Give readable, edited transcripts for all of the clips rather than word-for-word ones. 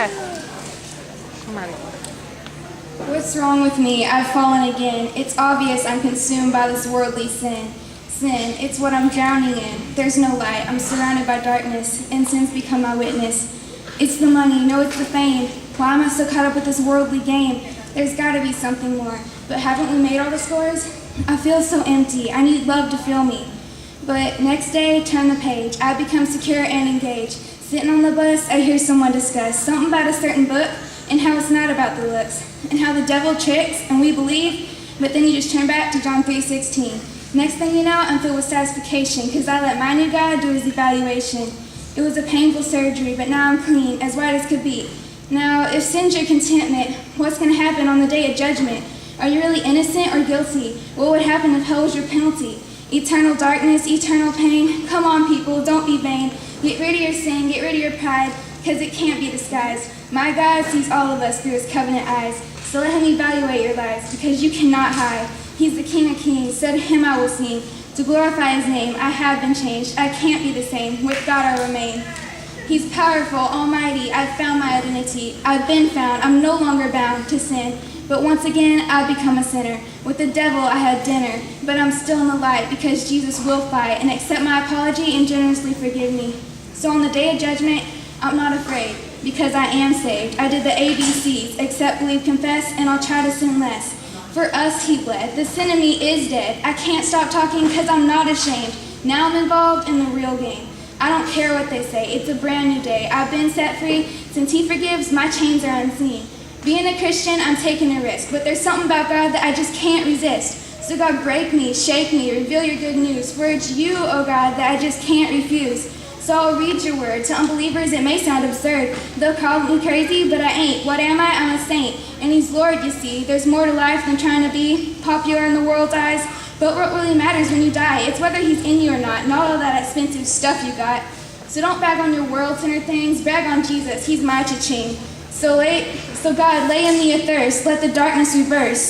Okay. I'm ready. What's wrong with me? I've fallen again. It's obvious I'm consumed by this worldly sin. Sin, it's what I'm drowning in. There's no light. I'm surrounded by darkness, and sin's become my witness. It's the money, no, it's the fame. Why am I so caught up with this worldly game? There's gotta be something more. But haven't we made all the scores? I feel so empty. I need love to fill me. But next day, turn the page. I become secure and engaged. Sitting on the bus, I hear someone discuss something about a certain book and how it's not about the looks and how the devil tricks and we believe, but then you just turn back to John 3:16. Next thing you know, I'm filled with satisfaction because I let my new God do his evaluation. It was a painful surgery, but now I'm clean, as white as could be. Now, if sin's your contentment, what's going to happen on the day of judgment? Are you really innocent or guilty? What would happen if hell was your penalty? Eternal darkness, eternal pain. Come on, people, don't be vain. Get rid of your sin, get rid of your pride, because it can't be disguised. My God sees all of us through his covenant eyes. So let him evaluate your lives, because you cannot hide. He's the King of kings, so to him I will sing. To glorify his name, I have been changed. I can't be the same. With God I remain. He's powerful, almighty. I've found my identity. I've been found. I'm no longer bound to sin. But once again, I've become a sinner. With the devil, I had dinner. But I'm still in the light because Jesus will fight and accept my apology and generously forgive me. So on the day of judgment, I'm not afraid because I am saved. I did the ABCs, accept, believe, confess, and I'll try to sin less. For us, he bled. The sin in me is dead. I can't stop talking because I'm not ashamed. Now I'm involved in the real game. I don't care what they say. It's a brand new day. I've been set free. Since he forgives, my chains are unseen. Being a Christian, I'm taking a risk, but there's something about God that I just can't resist. So God, break me, shake me, reveal your good news. For it's you, oh God, that I just can't refuse. So I'll read your word. To unbelievers, it may sound absurd. They'll call me crazy, but I ain't. What am I? I'm a saint. And he's Lord, you see. There's more to life than trying to be popular in the world's eyes. But what really matters when you die, it's whether he's in you or not all that expensive stuff you got. So don't brag on your world-centered things. Brag on Jesus. He's my cha-ching. So God, lay in me a thirst. Let the darkness reverse.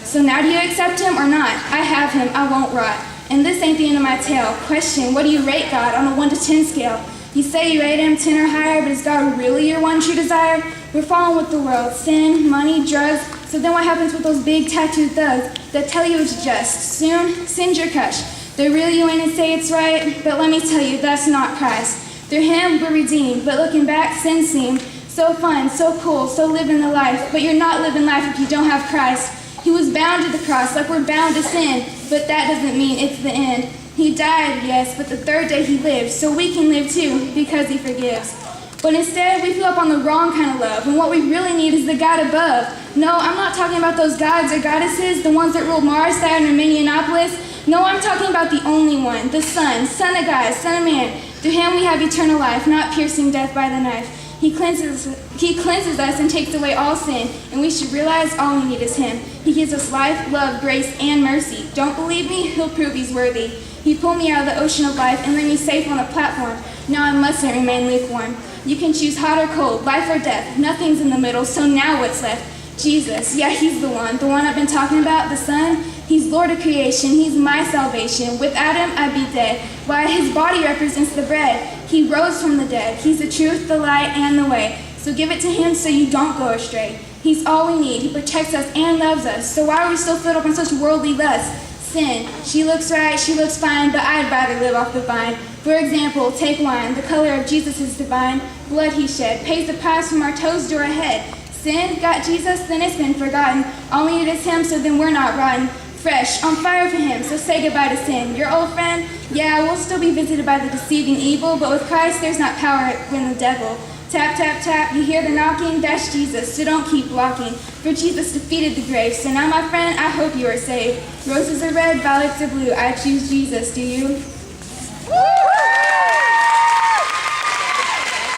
So now do you accept him or not? I have him. I won't rot. And this ain't the end of my tale. Question, what do you rate God on a 1 to 10 scale? You say you rate him 10 or higher, but is God really your one true desire? We're falling with the world. Sin, money, drugs. So then what happens with those big tattooed thugs that tell you it's just? Soon, sin's your cush. They reel you in and say it's right, but let me tell you, that's not Christ. Through him, we're redeemed, but looking back, sin seemed so fun, so cool, so living the life. But you're not living life if you don't have Christ. He was bound to the cross like we're bound to sin, but that doesn't mean it's the end. He died, yes, but the third day he lived, so we can live too, because he forgives. But instead, we fill up on the wrong kind of love, and what we really need is the God above. No, I'm not talking about those gods or goddesses, the ones that rule Mars, Saturn, or Minneapolis. No, I'm talking about the only one, the Son, Son of God, Son of Man. Through him we have eternal life, not piercing death by the knife. He cleanses us and takes away all sin, and we should realize all we need is him. He gives us life, love, grace, and mercy. Don't believe me? He'll prove he's worthy. He pulled me out of the ocean of life and laid me safe on a platform. Now I mustn't remain lukewarm. You can choose hot or cold, life or death. Nothing's in the middle, so now what's left? Jesus, yeah, he's the one I've been talking about, the Son. He's Lord of creation, he's my salvation. Without him, I'd be dead. Why, his body represents the bread. He rose from the dead. He's the truth, the light, and the way. So give it to him so you don't go astray. He's all we need. He protects us and loves us. So why are we still filled up on such worldly lust? Sin. She looks right, she looks fine, but I'd rather live off the vine. For example, take wine. The color of Jesus is divine. Blood he shed pays the price from our toes to our head. Sin got Jesus, then it's been forgotten. All we need is him, so then we're not rotten. Fresh, on fire for him, so say goodbye to sin. Your old friend, yeah, we'll still be visited by the deceiving evil, but with Christ there's not power in the devil. Tap, tap, tap, you hear the knocking? That's Jesus, so don't keep blocking. For Jesus defeated the grave, so now my friend, I hope you are saved. Roses are red, violets are blue, I choose Jesus, do you? Woo!